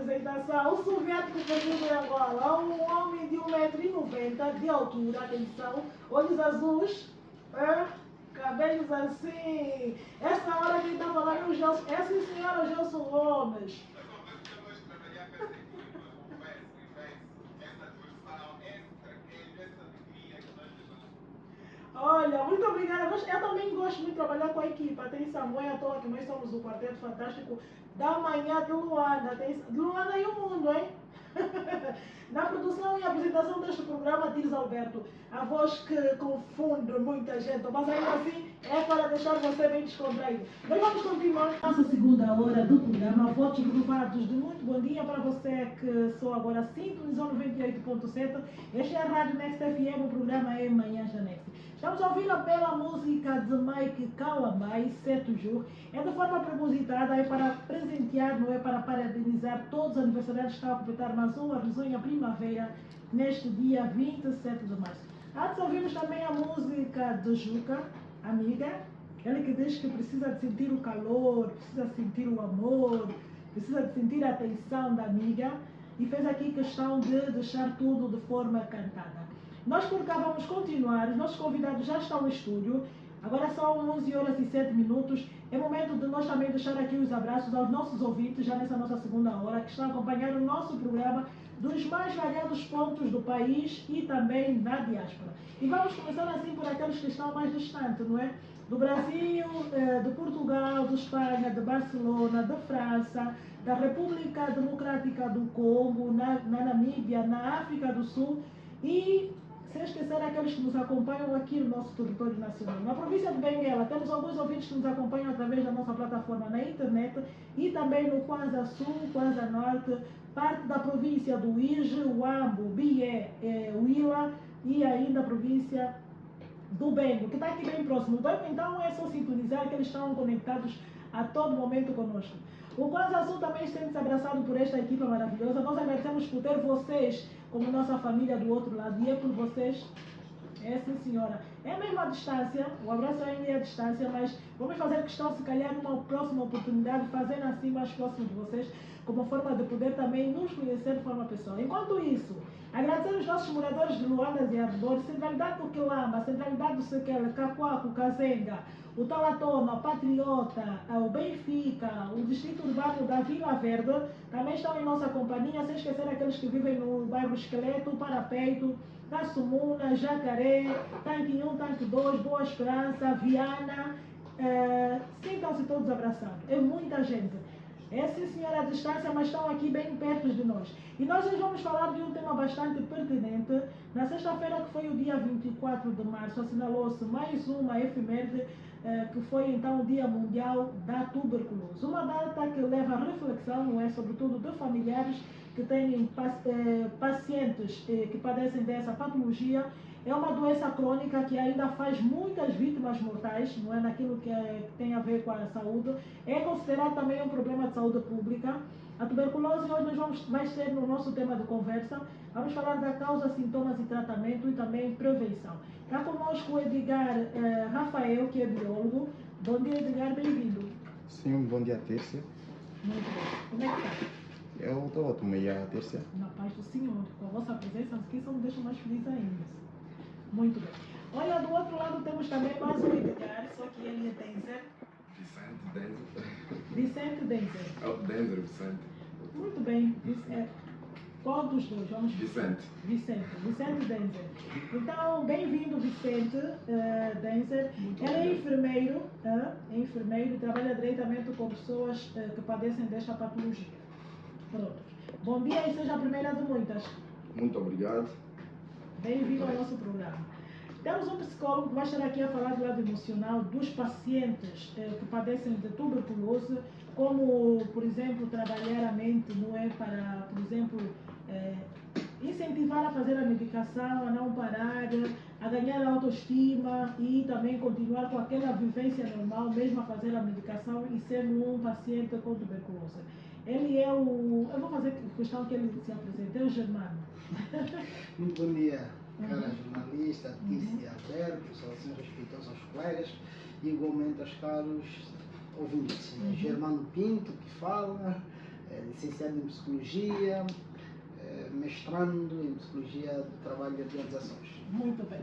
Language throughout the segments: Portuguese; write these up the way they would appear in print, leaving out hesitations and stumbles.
apresentação. O soviético perdido em Angola, um homem de 1,90 m de altura, atenção, olhos azuis, cabelos assim. Essa hora quem está falando é o Gelson, essa senhora Gelson Gomes. Olha, muito obrigada. Eu também gosto muito de trabalhar com a equipa. Atenção, não é à toa que nós somos o Quarteto Fantástico da Manhã de Luanda. De Luanda e o mundo, hein? Na produção e apresentação deste programa, Tires Alberto, a voz que confunde muita gente, mas ainda assim é para deixar você bem descontraído. Nós vamos continuar nossa segunda hora do programa Votos Gravados de muito bom dia para você que só agora sintonizou 98.7. Este é a Rádio Next FM, o programa é Manhã da Next. Estamos ouvindo pela música de Mike Kalamai, Certo Jur. É de forma propositada, é para presentear, não é para parabenizar todos os aniversariantes que estão a completar mais uma risonha primavera neste dia 27 de março. Antes ouvimos também a música de Juca, amiga, ele que diz que precisa de sentir o calor, precisa de sentir o amor, precisa de sentir a atenção da amiga e fez aqui questão de deixar tudo de forma cantada. Nós por cá vamos continuar, os nossos convidados já estão no estúdio, agora são 11h07, é momento de nós também deixar aqui os abraços aos nossos ouvintes, já nessa nossa segunda hora, que estão a acompanhar o nosso programa dos mais variados pontos do país e também na diáspora. E vamos começar assim por aqueles que estão mais distantes, não é? Do Brasil, de Portugal, de Espanha, de Barcelona, de França, da República Democrática do Congo, na Namíbia, na África do Sul e sem esquecer aqueles que nos acompanham aqui no nosso território nacional. Na província de Benguela, temos alguns ouvintes que nos acompanham através da nossa plataforma na internet e também no Kwanza Sul, Kwanza Norte, parte da província do Ije, Uambo, Bié, Huila e ainda a província do Bengo, que está aqui bem próximo. O Bengo, então, é só sintonizar que eles estão conectados a todo momento conosco. O Kwanza Sul também sente-se abraçado por esta equipa maravilhosa. Nós agradecemos por ter vocês como nossa família do outro lado. E é por vocês, sim senhora. É mesmo à distância, o abraço ainda é à distância, mas vamos fazer questão, se calhar, numa próxima oportunidade, fazendo assim mais próximo de vocês, como forma de poder também nos conhecer de forma pessoal. Enquanto isso, agradecer os nossos moradores de Luanda e arredores, centralidade do Quilamba, centralidade do Sequela, Cacoaco, Kazenga, o Talatona, o Patriota, o Benfica, o distrito urbano da Vila Verde, também estão em nossa companhia, sem esquecer aqueles que vivem no bairro Esqueleto, Parapeito, Caçumuna, Jacaré, Tanque 1, Tanque 2, Boa Esperança, Viana, sintam-se todos abraçados, é muita gente. É sim senhora à distância, mas estão aqui bem perto de nós. E nós hoje vamos falar de um tema bastante pertinente. Na sexta-feira, que foi o dia 24 de março, assinalou-se mais uma efeméride, que foi então o Dia Mundial da Tuberculose. Uma data que leva à reflexão, não é, sobretudo de familiares que têm pacientes que padecem dessa patologia. É uma doença crônica que ainda faz muitas vítimas mortais, não é, naquilo que tem a ver com a saúde. É considerado também um problema de saúde pública. A tuberculose hoje vai ser no nosso tema de conversa. Vamos falar da causa, sintomas e tratamento e também prevenção. Está conosco o Edgar Rafael, que é biólogo. Bom dia, Edgar, bem-vindo. Sim, bom dia, Tércia. Muito bem. Como é que está? Eu estou ótimo, e a Tércia? Na paz do Senhor. Com a vossa presença aqui só me deixa mais feliz ainda. Muito bem. Olha, do outro lado temos também mais um Edgar, só que ele é Denzer. Vicente Denzer. Denzer, Vicente. Muito bem. Qual dos dois? Vamos... Vicente Denzer. Então, bem-vindo, Vicente Denzer. Ele é enfermeiro, e trabalha diretamente com pessoas que padecem desta patologia. Pronto. Bom dia e seja a primeira de muitas. Muito obrigado. Bem-vindo ao nosso programa. Temos um psicólogo que vai estar aqui a falar do lado emocional dos pacientes que padecem de tuberculose, como, por exemplo, trabalhar a mente, não é, para, por exemplo, incentivar a fazer a medicação, a não parar, a ganhar autoestima e também continuar com aquela vivência normal, mesmo a fazer a medicação e sendo um paciente com tuberculose. Ele é o... Eu vou fazer questão que ele se apresente, é o Germano. Muito bom dia, cara jornalista, Tícia Alberto, saudações respeitosas aos colegas e igualmente aos caros ouvintes. Germano Pinto, que fala, licenciado em Psicologia, mestrando em Psicologia do Trabalho e Organizações. Muito bem.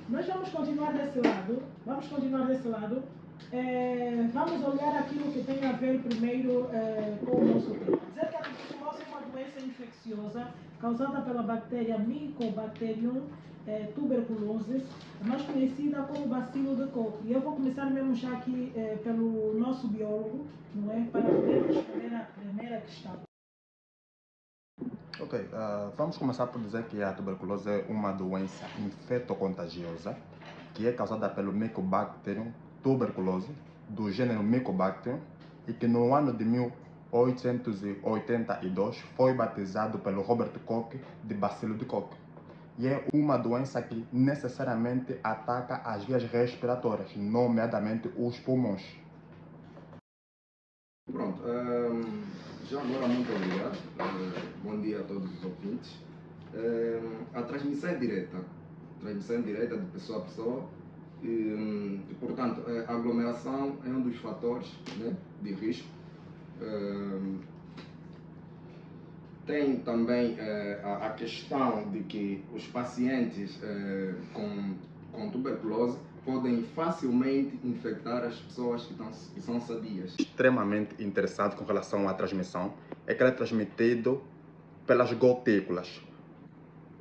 Nós vamos continuar desse lado. Vamos olhar aquilo que tem a ver primeiro com o nosso tema. Dizer que a tuberculose é uma doença infecciosa causada pela bactéria Mycobacterium tuberculosis, mais conhecida como bacilo de Koch. E eu vou começar mesmo já aqui pelo nosso biólogo, não é? Para poder responder à primeira questão. Ok, vamos começar por dizer que a tuberculose é uma doença infectocontagiosa que é causada pelo Mycobacterium tuberculose, do gênero Mycobacterium, e que no ano de 1882 foi batizado pelo Robert Koch de bacilo de Koch. E é uma doença que necessariamente ataca as vias respiratórias, nomeadamente os pulmões. Pronto, já agora muito obrigado. Bom dia a todos os ouvintes. A transmissão é direta de pessoa a pessoa. E, portanto, a aglomeração é um dos fatores, né, de risco. Tem também a questão de que os pacientes com tuberculose podem facilmente infectar as pessoas que são sadias. Extremamente interessante com relação à transmissão é que ela é transmitido pelas gotículas.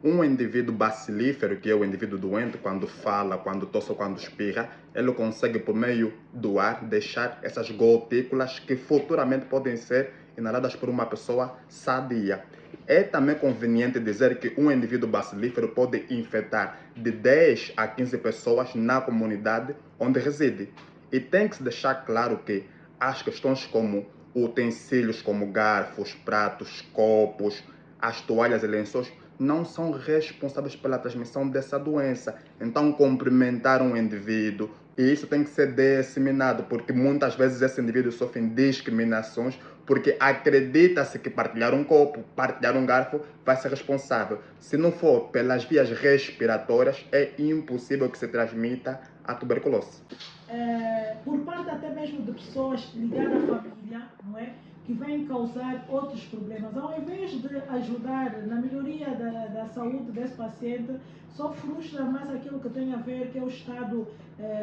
Um indivíduo bacilífero, que é o indivíduo doente, quando fala, quando tosse ou quando espirra, ele consegue, por meio do ar, deixar essas gotículas que futuramente podem ser inaladas por uma pessoa sadia. É também conveniente dizer que um indivíduo bacilífero pode infectar de 10 a 15 pessoas na comunidade onde reside. E tem que se deixar claro que as questões como utensílios como garfos, pratos, copos, as toalhas e lençóis não são responsáveis pela transmissão dessa doença. Então, cumprimentar um indivíduo, e isso tem que ser disseminado, porque muitas vezes esse indivíduo sofre discriminações, porque acredita-se que partilhar um copo, partilhar um garfo, vai ser responsável. Se não for pelas vias respiratórias, é impossível que se transmita a tuberculose. Por parte até mesmo de pessoas ligadas à família, não é? Que vêm causar outros problemas. Ao invés de ajudar na melhoria da saúde desse paciente, só frustra mais aquilo que tem a ver que é o estado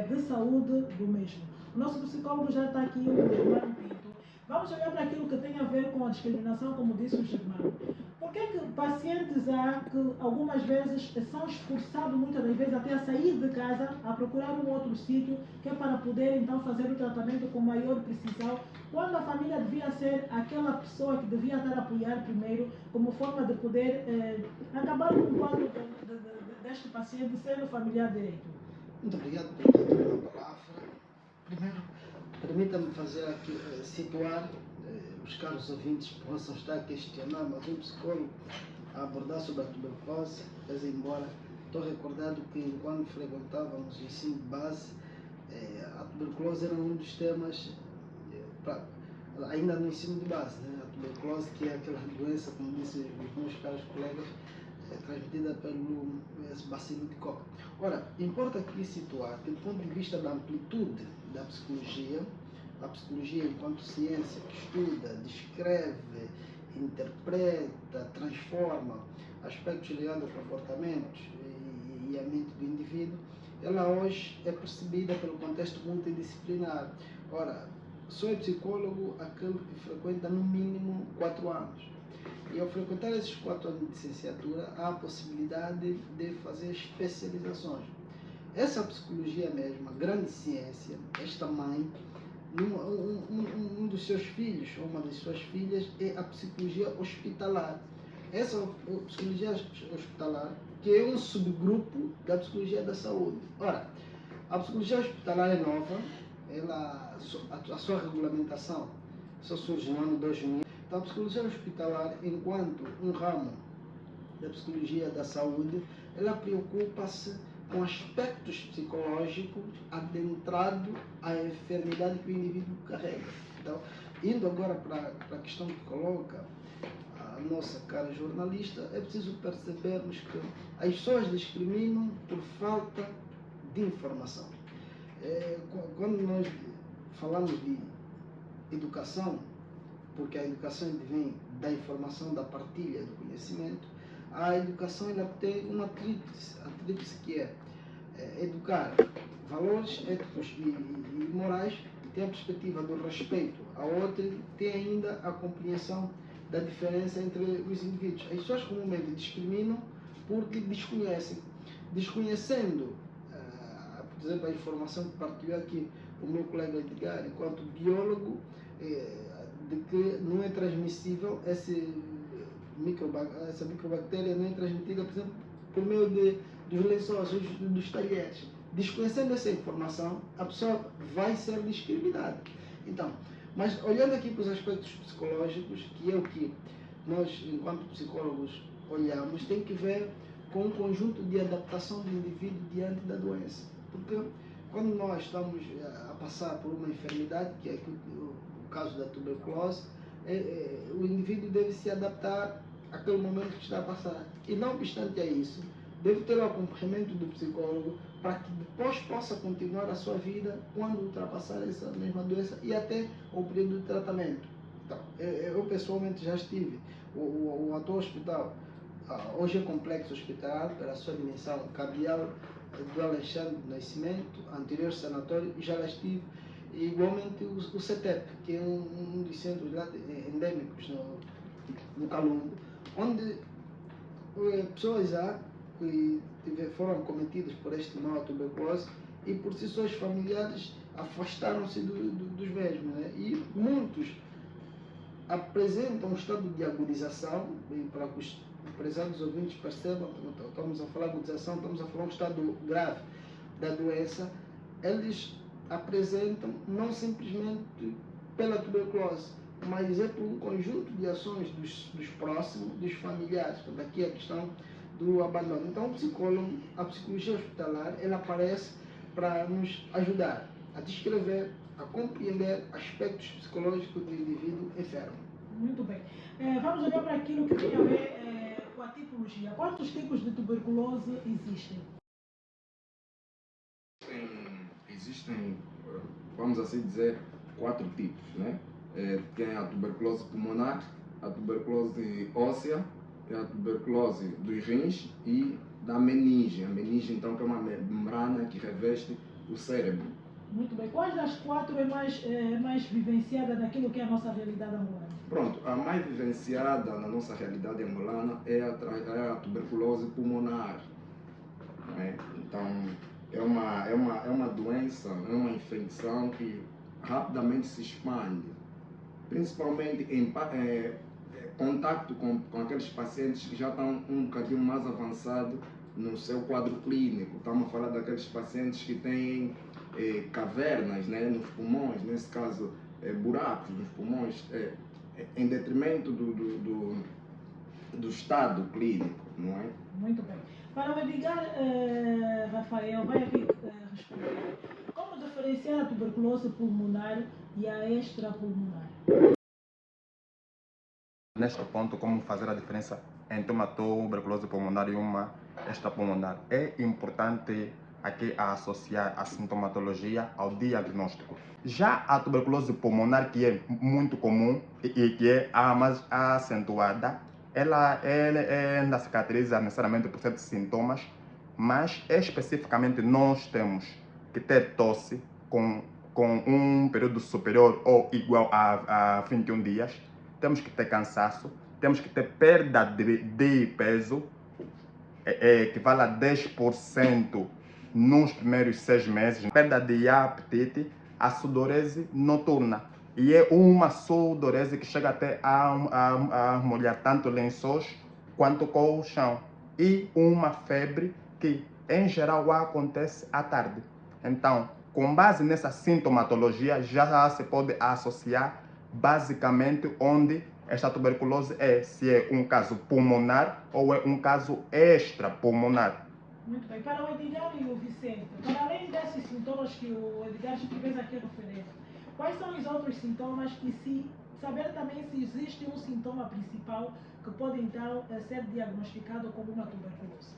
de saúde do mesmo. O nosso psicólogo já está aqui, o Germano Pinto. Vamos olhar para aquilo que tem a ver com a discriminação, como disse o Germano. Por que pacientes há que algumas vezes são esforçados, muitas das vezes até a sair de casa, a procurar um outro sítio, que é para poder então fazer o tratamento com maior precisão, quando a família devia ser aquela pessoa que devia estar a apoiar primeiro, como forma de poder acabar com o quadro deste paciente sendo familiar direito? Muito obrigado pela palavra. Primeiro, permita-me fazer aqui, situar, os caros ouvintes possam estar a questionar, mas um psicólogo a abordar sobre a tuberculose, mas embora estou recordado que enquanto frequentávamos o ensino de base, a tuberculose era um dos temas, ainda no ensino de base, né? A tuberculose, que é aquela doença, como disse os meus caros colegas, transmitida pelo bacilo de Koch. Ora, importa aqui situar que, do ponto de vista da amplitude da psicologia, a psicologia enquanto ciência que estuda, descreve, interpreta, transforma aspectos ligados a comportamentos e a mente do indivíduo, ela hoje é percebida pelo contexto multidisciplinar. Ora, sou psicólogo aquele que frequenta no mínimo 4 anos. E ao frequentar esses 4 anos de licenciatura, há a possibilidade de fazer especializações. Essa psicologia mesmo, a grande ciência, esta mãe, um dos seus filhos, ou uma das suas filhas, é a psicologia hospitalar. Essa psicologia hospitalar, que é um subgrupo da psicologia da saúde. Ora, a psicologia hospitalar é nova, a sua regulamentação só surge no ano 2000. Então, a psicologia hospitalar, enquanto um ramo da psicologia da saúde, ela preocupa-se com aspectos psicológicos adentrado à enfermidade que o indivíduo carrega. Então, indo agora para a questão que coloca a nossa cara jornalista, é preciso percebermos que as pessoas discriminam por falta de informação. Quando nós falamos de educação, porque a educação vem da informação, da partilha do conhecimento, a educação ela tem uma tríplice que é educar valores éticos e morais, tem a perspectiva do respeito ao outro, tem ainda a compreensão da diferença entre os indivíduos. As pessoas comumente discriminam porque desconhecem. Desconhecendo, por exemplo, a informação que partilhou aqui o meu colega Edgar, enquanto biólogo, de que não é transmissível essa microbactéria, não é transmitida, por exemplo, por meio dos lençóis, dos talheres. Desconhecendo essa informação, a pessoa vai ser discriminada. Então, mas olhando aqui para os aspectos psicológicos, que é o que nós, enquanto psicólogos, olhamos, tem que ver com um conjunto de adaptação do indivíduo diante da doença. Porque quando nós estamos a passar por uma enfermidade, que é o caso da tuberculose, o indivíduo deve se adaptar àquele momento que está a passar. E não obstante a isso, deve ter o acompanhamento do psicólogo para que depois possa continuar a sua vida quando ultrapassar essa mesma doença e até o período de tratamento. Então, eu pessoalmente já estive, o atual hospital, hoje é complexo hospitalar, pela sua dimensão cabial do Alexandre do Nascimento, anterior sanatório, e já lá estive, e igualmente o CETEP, que é um dos centros lá endêmicos no Calungo, onde pessoas já que foram cometidas por este mal, a tuberculose, e por si só os familiares afastaram-se dos mesmos, né? E muitos apresentam um estado de agudização, e para que os prezados ouvintes percebam, estamos a falar de agudização, estamos a falar de um estado grave da doença, eles apresentam não simplesmente pela tuberculose, mas é por um conjunto de ações dos próximos, dos familiares. Então, daqui a questão do abandono. Então, a psicologia hospitalar, ela aparece para nos ajudar a descrever, a compreender aspectos psicológicos do indivíduo enfermo. Muito bem. Vamos olhar para aquilo que tem a ver com a tipologia. Quantos tipos de tuberculose existem? Existem, vamos assim dizer, 4 tipos, né? Tem a tuberculose pulmonar, a tuberculose óssea, a tuberculose dos rins e da meninge. A meninge, então, que é uma membrana que reveste o cérebro. Muito bem. Quais das 4 é mais vivenciada naquilo que é a nossa realidade angolana? Pronto, a mais vivenciada na nossa realidade angolana é a tuberculose pulmonar. Né? Então, é uma doença, é uma infecção que rapidamente se expande, principalmente em contato com aqueles pacientes que já estão um bocadinho mais avançados no seu quadro clínico. Estamos a falar daqueles pacientes que têm cavernas, né, nos pulmões, nesse caso buracos nos pulmões, em detrimento do estado clínico, não é? Muito bem. Para o Edgar, Rafael, vai aqui responder. Como diferenciar a tuberculose pulmonar e a extrapulmonar? Neste ponto, como fazer a diferença entre uma tuberculose pulmonar e uma extrapulmonar? É importante aqui associar a sintomatologia ao diagnóstico. Já a tuberculose pulmonar, que é muito comum e que é a mais acentuada, ela ainda se caracteriza necessariamente por certos sintomas, mas especificamente nós temos que ter tosse com um período superior ou igual a 21 dias, temos que ter cansaço, temos que ter perda de peso, equivale a 10% nos primeiros 6 meses, perda de apetite, a sudorese noturna. E é uma sudorese que chega até a molhar tanto lençóis quanto colchão. E uma febre que, em geral, acontece à tarde. Então, com base nessa sintomatologia, já se pode associar basicamente onde esta tuberculose se é um caso pulmonar ou é um caso extrapulmonar. Muito bem. Para o Edgar e o Vicente, para além desses sintomas que o Edgar fez aqui referência, quais são os outros sintomas e saber também se existe um sintoma principal que pode então ser diagnosticado como uma tuberculose?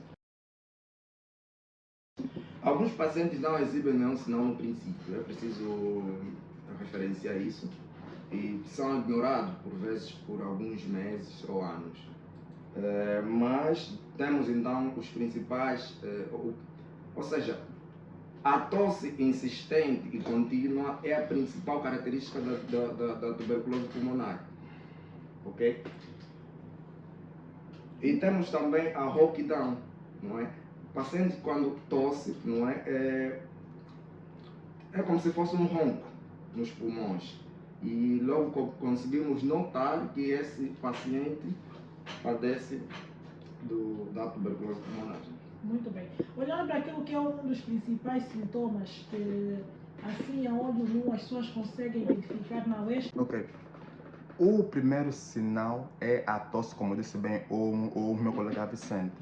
Alguns pacientes não exibem nenhum sinal no princípio, é preciso referenciar isso. e são ignorados por vezes por alguns meses ou anos. Mas temos então os principais, ou seja, a tosse insistente e contínua é a principal característica da tuberculose pulmonar, ok? E temos também a rouquidão, não é? O paciente quando tosse, não é? É como se fosse um ronco nos pulmões. E logo conseguimos notar que esse paciente padece da tuberculose pulmonar. Muito bem. Olhando para aquilo que é um dos principais sintomas, que, assim, a olho nu as pessoas conseguem identificar na UES. Ok. O primeiro sinal é a tosse, como disse bem o meu colega Vicente.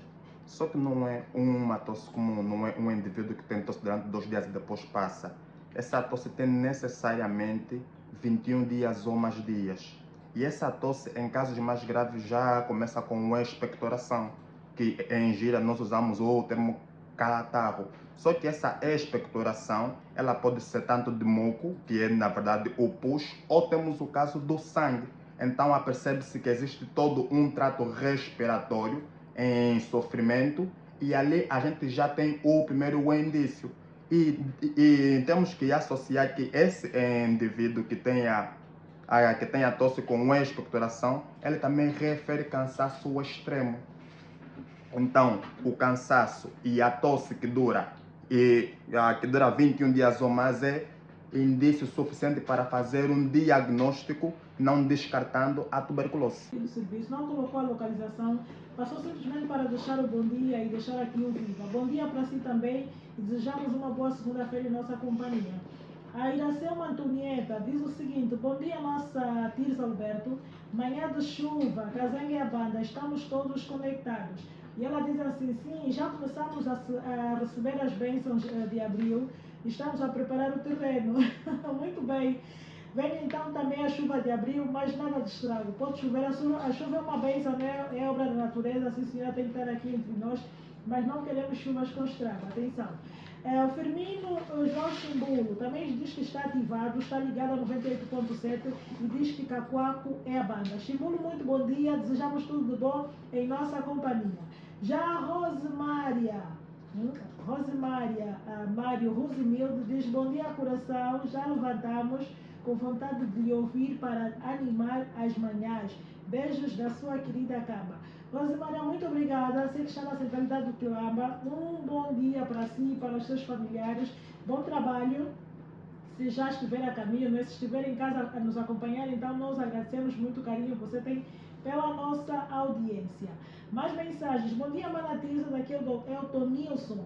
Só que não é uma tosse comum, não é um indivíduo que tem tosse durante 2 dias e depois passa. Essa tosse tem necessariamente 21 dias ou mais dias. E essa tosse, em casos mais graves, já começa com expectoração, que em gíria nós usamos o termo catarro. Só que essa expectoração, ela pode ser tanto de muco, que é na verdade o pus, ou temos o caso do sangue. Então percebe-se que existe todo um trato respiratório em sofrimento e ali a gente já tem o primeiro indício. E temos que associar que esse indivíduo que tenha tosse com expectoração, ele também refere cansaço extremo. Então, o cansaço e a tosse que dura 21 dias ou mais é indício suficiente para fazer um diagnóstico, não descartando a tuberculose. Do serviço, não colocou a localização, passou simplesmente para deixar o bom dia e deixar aqui o viva. Bom dia para si também e desejamos uma boa segunda-feira em nossa companhia. A Iracema Antonieta diz o seguinte: bom dia, nossa Tirsa Alberto. Manhã de chuva, Casangue e a banda, estamos todos conectados. E ela diz assim: sim, já começamos a receber as bênçãos de abril, estamos a preparar o terreno. Muito bem. Vem então também a chuva de abril, mas nada de estrago. Pode chover, a chuva é uma bênção, né? É obra da natureza, assim, a senhora tem que estar aqui entre nós, mas não queremos chuvas com estrago, atenção. O Firmino João Chimbulo também diz que está ativado, está ligado a 98.7 e diz que Cacoaco é a banda. Chimbulo, muito bom dia, desejamos tudo de bom em nossa companhia. Já a Rosmária, Mário Rosimildo diz: bom dia, coração, já levantamos com vontade de lhe ouvir para animar as manhãs. Beijos da sua querida Caba. Rosemaria, muito obrigada. Sei que está na centralidade do Quilamba. Um bom dia para si e para os seus familiares. Bom trabalho. Se já estiver a caminho, né? Se estiver em casa a nos acompanhar, então nós agradecemos muito o carinho que você tem pela nossa audiência. Mais mensagens. Bom dia, Manatiza. Daqui é o Eltonilson.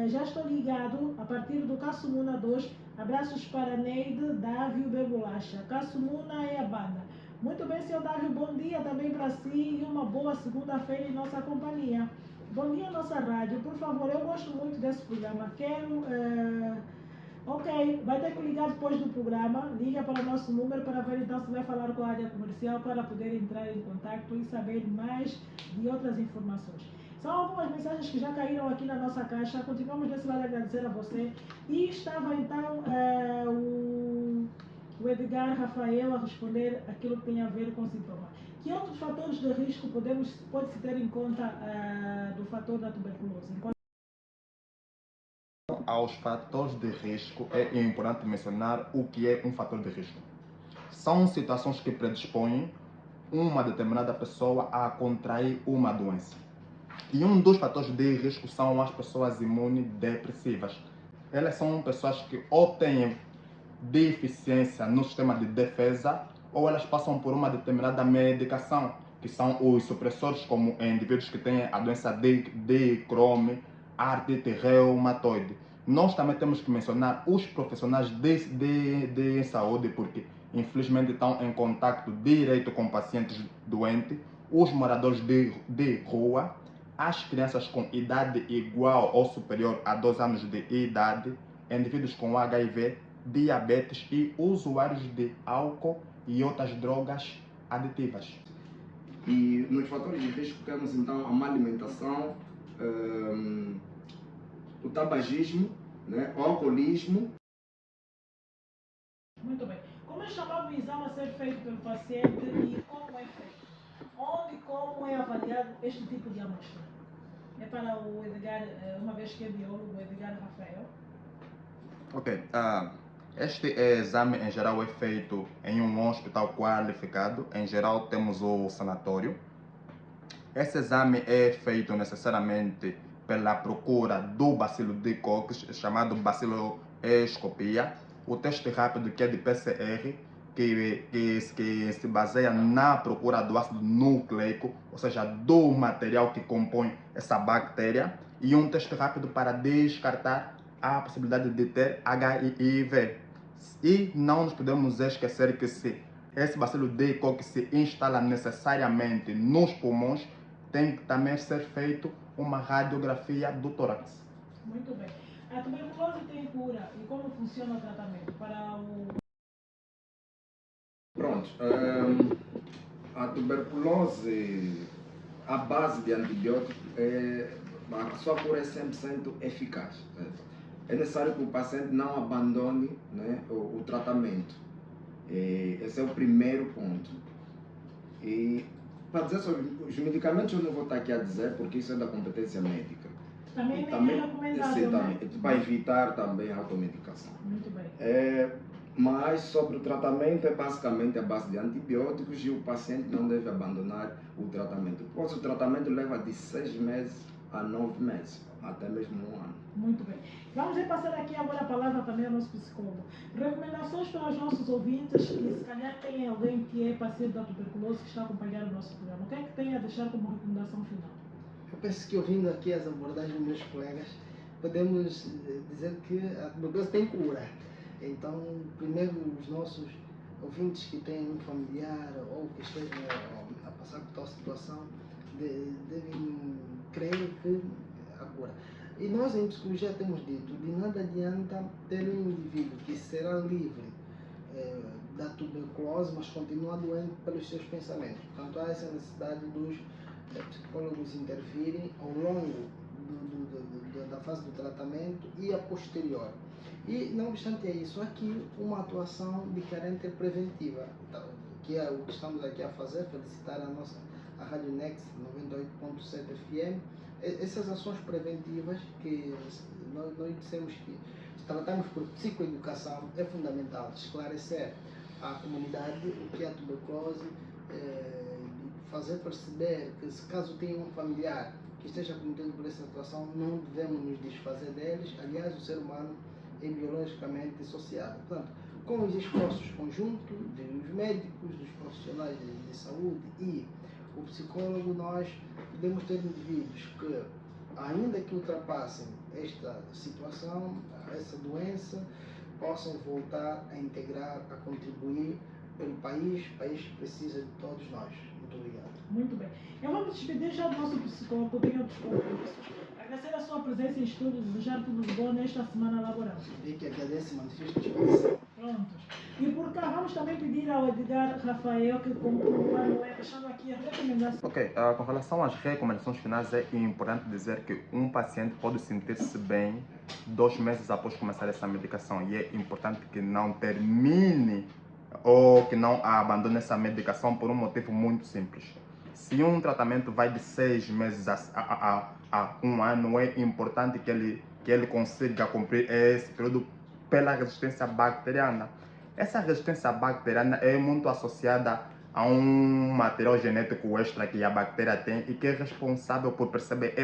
Já estou ligado a partir do Caçumuna 2. Abraços para Neide, Dávio e Bebolacha. Caçumuna é a banda. Muito bem, senhor Dávio, bom dia também para si e uma boa segunda-feira em nossa companhia. Bom dia, nossa rádio. Por favor, eu gosto muito desse programa. Quero... Ok, vai ter que ligar depois do programa. Liga para o nosso número para ver então se vai falar com a área comercial para poder entrar em contato e saber mais de outras informações. São algumas mensagens que já caíram aqui na nossa caixa. Continuamos desse lado a agradecer a você. E estava então o Edgar Rafael a responder aquilo que tem a ver com o sintoma. Que outros fatores de risco pode-se ter em conta do fator da tuberculose? Aos fatores de risco, é importante mencionar o que é um fator de risco. São situações que predispõem uma determinada pessoa a contrair uma doença. E um dos fatores de risco são as pessoas imunodepressivas. Elas são pessoas que ou têm deficiência no sistema de defesa ou elas passam por uma determinada medicação, que são os supressores, como indivíduos que têm a doença de Crohn, artrite reumatoide. Nós também temos que mencionar os profissionais de saúde, porque infelizmente estão em contato direto com pacientes doentes, os moradores de rua, as crianças com idade igual ou superior a 2 anos de idade, indivíduos com HIV, diabetes e usuários de álcool e outras drogas aditivas. E nos fatores de risco temos então a má alimentação, o tabagismo, né, o alcoolismo. Muito bem. Como é chamado o exame a ser feito pelo paciente e como é feito? Onde e como é avaliado este tipo de amostra? É para o Edgar, uma vez que é biólogo, o Edgar Rafael. Ok. Este exame em geral é feito em um hospital qualificado. Em geral temos o sanatório. Esse exame é feito necessariamente pela procura do bacilo de Koch, chamado baciloscopia. O teste rápido que é de PCR, que se baseia na procura do ácido nucleico, ou seja, do material que compõe essa bactéria, e um teste rápido para descartar a possibilidade de ter HIV. E não nos podemos esquecer que se esse bacilo de Koch se instala necessariamente nos pulmões, tem que também ser feito uma radiografia do tórax. Muito bem. A tuberculose tem cura e como funciona o tratamento para o... Pronto. A tuberculose, a base de antibiótico, a sua cura é 100% eficaz. É necessário que o paciente não abandone, né, o tratamento. Esse é o primeiro ponto. E para dizer sobre os medicamentos eu não vou estar aqui a dizer, porque isso é da competência médica. Também E nem é recomendável, né? para evitar também a automedicação. Muito bem. Mas sobre o tratamento é basicamente a base de antibióticos e o paciente não deve abandonar o tratamento. Pois o tratamento leva de 6 meses a 9 meses, até mesmo 1 ano. Muito bem. Vamos repassar aqui agora a palavra também ao nosso psicólogo. Recomendações para os nossos ouvintes que se calhar tem alguém que é paciente da tuberculose que está a acompanhar o nosso programa. O que é que tem a deixar como recomendação final? Eu penso que ouvindo aqui as abordagens dos meus colegas, podemos dizer que a tuberculose tem cura. Então, primeiro, os nossos ouvintes que têm um familiar ou que estejam a passar por tal situação devem crer que há cura. E nós em psicologia temos dito, de nada adianta ter um indivíduo que será livre da tuberculose, mas continua doente pelos seus pensamentos. Portanto, há essa necessidade dos psicólogos intervirem ao longo da fase do tratamento e a posterior. E, não obstante isso, aqui uma atuação de caráter preventiva, que é o que estamos aqui a fazer, felicitar a Rádio Next 98.7 FM. Essas ações preventivas que nós dissemos que tratamos por psicoeducação é fundamental, esclarecer à comunidade o que é a tuberculose, fazer perceber que se caso tenha um familiar que esteja cometendo por essa situação, não devemos nos desfazer deles. Aliás, o ser humano é biologicamente sociável. Portanto, com os esforços conjuntos dos médicos, dos profissionais de saúde e o psicólogo, nós podemos ter indivíduos que, ainda que ultrapassem esta situação, essa doença, possam voltar a integrar, a contribuir pelo país. O país precisa de todos nós. Muito obrigado. Muito bem. Eu vou me despedir já do nosso psicólogo, tenho outros compromissos. Agradecer a sua presença em estúdio, desejar tudo de bom nesta semana laboral. Eu que agradeço, manifesto disposição. Prontos. E por cá, vamos também pedir ao Edgar Rafael que conclua, deixando aqui a recomendação. Ok, com relação às recomendações finais, é importante dizer que um paciente pode sentir-se bem 2 meses após começar essa medicação, e é importante que não termine ou que não abandone essa medicação por um motivo muito simples. Se um tratamento vai de 6 meses a 1 ano, é importante que ele consiga cumprir esse período pela resistência bacteriana. Essa resistência bacteriana é muito associada a um material genético extra que a bactéria tem e que é responsável por perceber,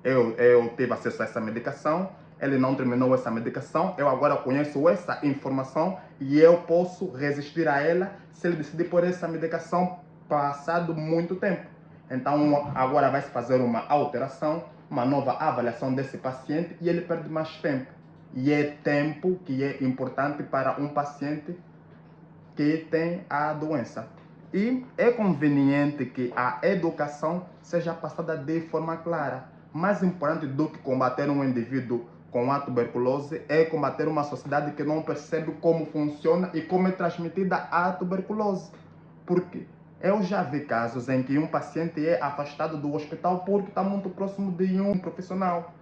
eu tive acesso a essa medicação, ele não terminou essa medicação, eu agora conheço essa informação e eu posso resistir a ela se ele decidir por essa medicação passado muito tempo. Então agora vai se fazer uma alteração, uma nova avaliação desse paciente e ele perde mais tempo. E é tempo que é importante para um paciente que tem a doença. E é conveniente que a educação seja passada de forma clara. Mais importante do que combater um indivíduo com a tuberculose é combater uma sociedade que não percebe como funciona e como é transmitida a tuberculose. Por quê? Eu já vi casos em que um paciente é afastado do hospital porque está muito próximo de um profissional.